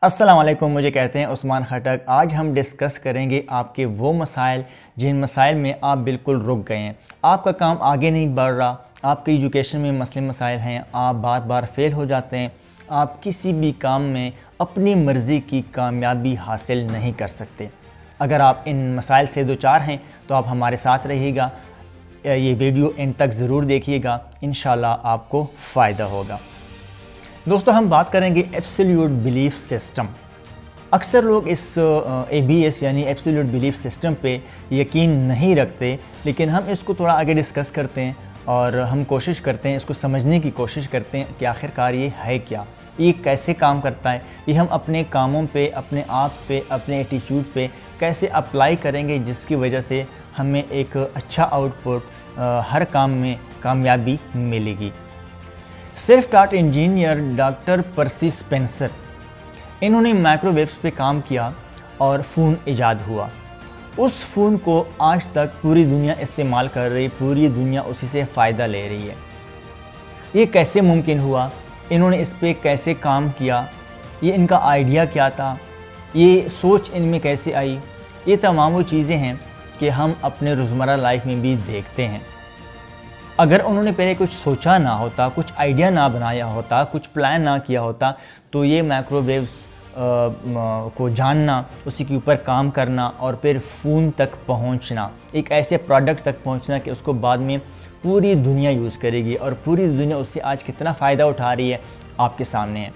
अस्सलाम वालेकुम, मुझे कहते हैं उस्मान खटक। आज हम डिस्कस करेंगे आपके वो मसाइल जिन मसाइल में आप बिल्कुल रुक गए हैं, आपका काम आगे नहीं बढ़ रहा, आपकी एजुकेशन में मसले मसाइल हैं, आप बार बार फेल हो जाते हैं, आप किसी भी काम में अपनी मर्ज़ी की कामयाबी हासिल नहीं कर सकते। अगर आप इन मसाइल से दो चार हैं तो आप हमारे साथ रहिएगा, ये वीडियो एंड तक ज़रूर देखिएगा, इंशाल्लाह आपको फ़ायदा होगा। दोस्तों, हम बात करेंगे एब्सोल्यूट बिलीफ सिस्टम। अक्सर लोग इस ABS यानी एब्सोल्यूट बिलीफ सिस्टम पे यकीन नहीं रखते, लेकिन हम इसको थोड़ा आगे डिस्कस करते हैं और हम कोशिश करते हैं, इसको समझने की कोशिश करते हैं कि आखिरकार ये है क्या, ये कैसे काम करता है, ये हम अपने कामों पे, अपने आप पे, अपने एटीट्यूड पे कैसे अप्लाई करेंगे, जिसकी वजह से हमें एक अच्छा आउटपुट हर काम में कामयाबी मिलेगी। सेल्फ टाट इंजीनियर डॉक्टर पर्सी स्पेंसर, इन्होंने माइक्रोवेव्स पे काम किया और फ़ोन इजाद हुआ। उस फ़ोन को आज तक पूरी दुनिया इस्तेमाल कर रही, पूरी दुनिया उसी से फ़ायदा ले रही है। ये कैसे मुमकिन हुआ, इन्होंने इस पे कैसे काम किया, ये इनका आइडिया क्या था, ये सोच इनमें कैसे आई, ये तमाम वो चीज़ें हैं कि हम अपने रोज़मर्रा लाइफ में भी देखते हैं। अगर उन्होंने पहले कुछ सोचा ना होता, कुछ आइडिया ना बनाया होता, कुछ प्लान ना किया होता, तो ये माइक्रोवेव्स को जानना, उसी के ऊपर काम करना और फिर फ़ोन तक पहुंचना, एक ऐसे प्रोडक्ट तक पहुंचना कि उसको बाद में पूरी दुनिया यूज़ करेगी और पूरी दुनिया उससे आज कितना फ़ायदा उठा रही है आपके सामने है।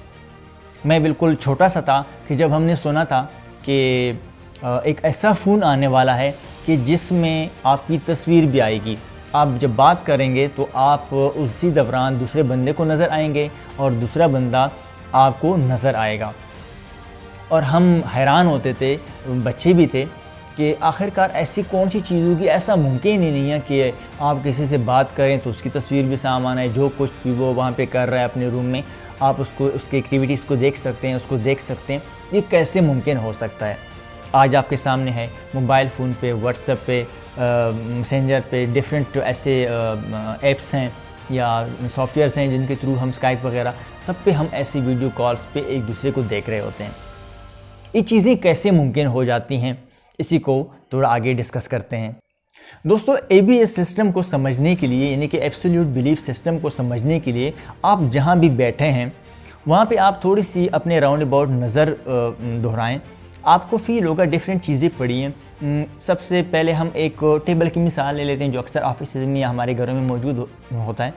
मैं बिल्कुल छोटा सा था कि जब हमने सुना था कि एक ऐसा फ़ोन आने वाला है कि जिसमें आपकी तस्वीर भी आएगी, आप जब बात करेंगे तो आप उसी दौरान दूसरे बंदे को नज़र आएंगे और दूसरा बंदा आपको नज़र आएगा। और हम हैरान होते थे, बच्चे भी थे, कि आखिरकार ऐसी कौन सी चीज़ होगी, ऐसा मुमकिन ही नहीं है कि आप किसी से बात करें तो उसकी तस्वीर भी सामने आए, जो कुछ भी वो वहाँ पे कर रहा है अपने रूम में, आप उसको, उसकी एक्टिविटीज़ को देख सकते हैं, उसको देख सकते हैं। ये कैसे मुमकिन हो सकता है? आज आपके सामने है मोबाइल फ़ोन पे, व्हाट्सएप पे, मैसेंजर पे, डिफरेंट ऐसे ऐप्स हैं या सॉफ्टवेयर्स हैं जिनके थ्रू हम स्काइप वगैरह सब पे हम ऐसी वीडियो कॉल्स पे एक दूसरे को देख रहे होते हैं। ये चीज़ें कैसे मुमकिन हो जाती हैं, इसी को थोड़ा आगे डिस्कस करते हैं। दोस्तों, ABS सिस्टम को समझने के लिए, यानी कि एब्सोल्यूट बिलीफ सिस्टम को समझने के लिए आप जहाँ भी बैठे हैं वहाँ पे आप थोड़ी सी अपने राउंड अबाउट नज़र दोहराएँ। आपको फील होगा डिफरेंट चीज़ें पड़ी हैं। सबसे पहले हम एक टेबल की मिसाल ले लेते हैं जो अक्सर ऑफिस में या हमारे घरों में मौजूद होता है।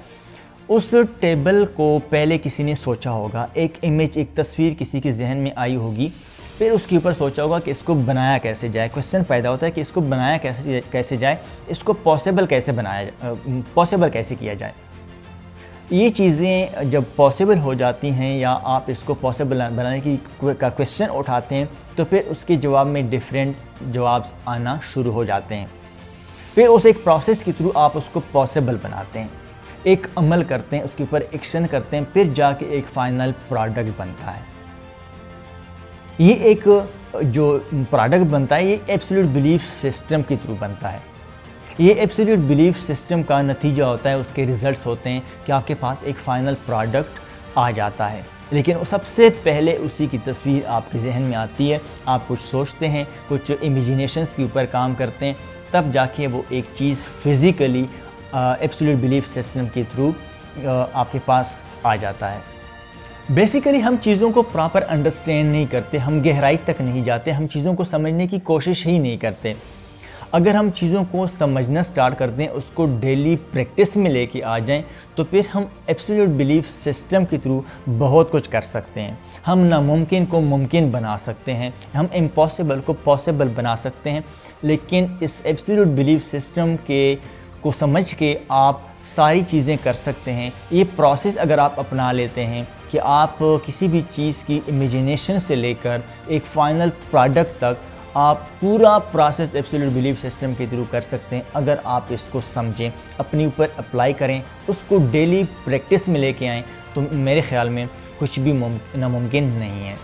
उस टेबल को पहले किसी ने सोचा होगा, एक इमेज, एक तस्वीर किसी के जहन में आई होगी, फिर उसके ऊपर सोचा होगा कि इसको बनाया कैसे जाए। क्वेश्चन पैदा होता है कि इसको बनाया कैसे जाए, इसको पॉसिबल कैसे किया जाए। ये चीज़ें जब पॉसिबल हो जाती हैं या आप इसको पॉसिबल बनाने की का क्वेश्चन उठाते हैं तो फिर उसके जवाब में डिफरेंट जवाब आना शुरू हो जाते हैं। फिर उस एक प्रोसेस के थ्रू आप उसको पॉसिबल बनाते हैं, एक अमल करते हैं, उसके ऊपर एक्शन करते हैं, फिर जाके एक फ़ाइनल प्रोडक्ट बनता है। ये एक जो प्रोडक्ट बनता है ये एब्सोल्यूट बिलीफ सिस्टम के थ्रू बनता है। ये एब्सोल्यूट बिलीफ सिस्टम का नतीजा होता है, उसके रिज़ल्ट्स होते हैं कि आपके पास एक फ़ाइनल प्रोडक्ट आ जाता है। लेकिन सबसे पहले उसी की तस्वीर आपके जहन में आती है, आप कुछ सोचते हैं, कुछ इमेजिनेशंस के ऊपर काम करते हैं, तब जाके वो एक चीज़ फिज़िकली एब्सोल्यूट बिलीफ सिस्टम के थ्रू आपके पास आ जाता है। बेसिकली हम चीज़ों को प्रॉपर अंडरस्टैंड नहीं करते, हम गहराई तक नहीं जाते, हम चीज़ों को समझने की कोशिश ही नहीं करते। अगर हम चीज़ों को समझना स्टार्ट कर दें, उसको डेली प्रैक्टिस में लेके आ जाएं, तो फिर हम एब्सोल्यूट बिलीफ सिस्टम के थ्रू बहुत कुछ कर सकते हैं। हम नामुमकिन को मुमकिन बना सकते हैं, हम इम्पॉसिबल को पॉसिबल बना सकते हैं। लेकिन इस एब्सोल्यूट बिलीफ सिस्टम को समझ के आप सारी चीज़ें कर सकते हैं। ये प्रोसेस अगर आप अपना लेते हैं कि आप किसी भी चीज़ की इमेजिनेशन से लेकर एक फ़ाइनल प्रोडक्ट तक आप पूरा प्रोसेस एब्सोल्यूट बिलीफ सिस्टम के थ्रू कर सकते हैं। अगर आप इसको समझें, अपने ऊपर अप्लाई करें, उसको डेली प्रैक्टिस में लेके आएँ, तो मेरे ख़्याल में कुछ भी नामुमकिन नहीं है।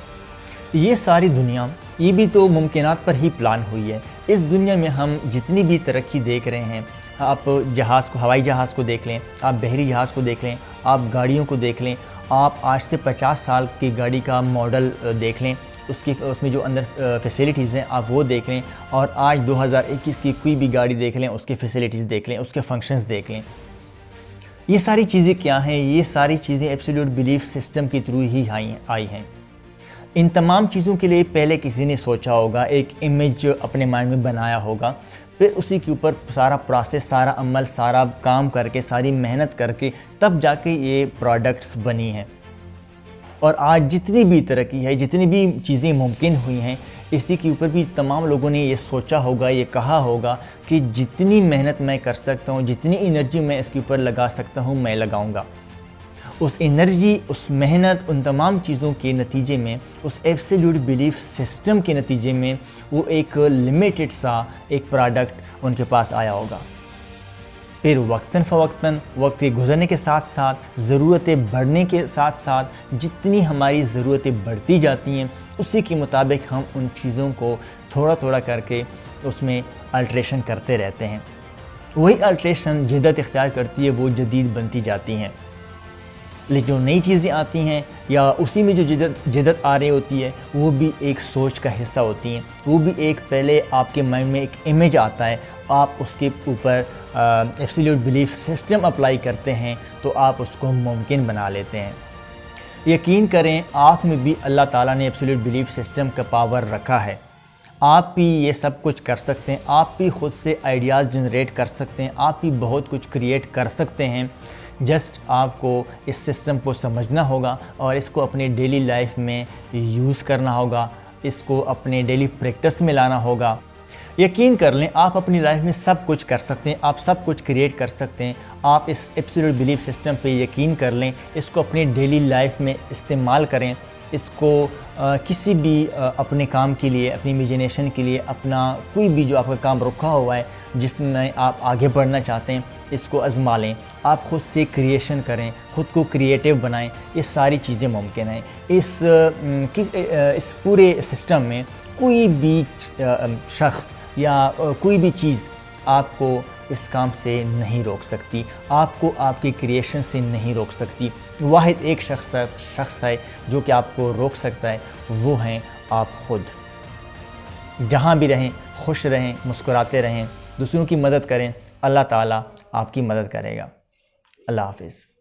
ये सारी दुनिया, ये भी तो मुमकिनात पर ही प्लान हुई है। इस दुनिया में हम जितनी भी तरक्की देख रहे हैं, आप जहाज़ को, हवाई जहाज़ को देख लें, आप बहरी जहाज़ को देख लें, आप गाड़ियों को देख लें, आप आज से 50 साल की गाड़ी का मॉडल देख लें, اس میں جو اندر فیسیلیٹیز ہیں آپ وہ دیکھ لیں، اور آج 2021 کی کوئی بھی گاڑی دیکھ لیں، اس کی فیسیلیٹیز دیکھ لیں، اس کے فنکشنز دیکھ لیں۔ یہ ساری چیزیں کیا ہیں؟ یہ ساری چیزیں ایبسلیوٹ بلیف سسٹم کے تھرو ہی آئی ہیں۔ ان تمام چیزوں کے لیے پہلے کسی نے سوچا ہوگا، ایک امیج اپنے مائنڈ میں بنایا ہوگا، پھر اسی کے اوپر سارا پروسیس، سارا عمل، سارا کام کر کے، ساری محنت کر کے تب جا کے یہ پروڈکٹس بنی ہیں۔ اور آج جتنی بھی ترقی ہے، جتنی بھی چیزیں ممکن ہوئی ہیں، اسی کے اوپر بھی تمام لوگوں نے یہ سوچا ہوگا، یہ کہا ہوگا کہ جتنی محنت میں کر سکتا ہوں، جتنی انرجی میں اس کے اوپر لگا سکتا ہوں، میں لگاؤں گا۔ اس انرجی، اس محنت، ان تمام چیزوں کے نتیجے میں، اس ایبسلیوٹ بلیف سسٹم کے نتیجے میں وہ ایک لمیٹڈ سا ایک پروڈکٹ ان کے پاس آیا ہوگا۔ پھر وقتاً فوقتاً، وقت کے گزرنے کے ساتھ ساتھ، ضرورتیں بڑھنے کے ساتھ ساتھ، جتنی ہماری ضرورتیں بڑھتی جاتی ہیں، اسی کے مطابق ہم ان چیزوں کو تھوڑا تھوڑا کر کے اس میں الٹریشن کرتے رہتے ہیں۔ وہی الٹریشن جدت اختیار کرتی ہے، وہ جدید بنتی جاتی ہیں۔ لیکن جو نئی چیزیں آتی ہیں یا اسی میں جو جدت آ رہی ہوتی ہے، وہ بھی ایک سوچ کا حصہ ہوتی ہیں، وہ بھی ایک پہلے آپ کے مائنڈ میں ایک امیج آتا ہے، آپ اس کے اوپر ایبسلیوٹ بلیف سسٹم اپلائی کرتے ہیں تو آپ اس کو ممکن بنا لیتے ہیں۔ یقین کریں، آپ میں بھی اللہ تعالیٰ نے ایبسلیوٹ بلیف سسٹم کا پاور رکھا ہے۔ آپ بھی یہ سب کچھ کر سکتے ہیں، آپ بھی خود سے آئیڈیاز جنریٹ کر سکتے ہیں، آپ بھی بہت کچھ کریٹ کر سکتے ہیں۔ جسٹ آپ کو اس سسٹم کو سمجھنا ہوگا اور اس کو اپنے ڈیلی لائف میں یوز کرنا ہوگا، اس کو اپنے ڈیلی پریکٹس میں لانا ہوگا۔ یقین کر لیں، آپ اپنی لائف میں سب کچھ کر سکتے ہیں، آپ سب کچھ کریٹ کر سکتے ہیں۔ آپ اس ایبسلیوٹ بلیف سسٹم پہ یقین کر لیں، اس کو اپنی ڈیلی لائف میں استعمال کریں، اس کو کسی بھی اپنے کام کے لیے، اپنی امیجینیشن کے لیے، اپنا کوئی بھی جو آپ کا کام رکھا ہوا ہے جس میں آپ آگے بڑھنا چاہتے ہیں، اس کو آزما لیں۔ آپ خود سے کریشن کریں، خود کو کریٹیو بنائیں، یہ ساری چیزیں ممکن ہیں۔ اس پورے سسٹم میں کوئی بھی شخص یا کوئی بھی چیز آپ کو اس کام سے نہیں روک سکتی، آپ کو آپ کی کریشن سے نہیں روک سکتی۔ واحد ایک شخص ہے جو کہ آپ کو روک سکتا ہے، وہ ہیں آپ خود۔ جہاں بھی رہیں، خوش رہیں، مسکراتے رہیں، دوسروں کی مدد کریں، اللہ تعالیٰ آپ کی مدد کرے گا۔ اللہ حافظ۔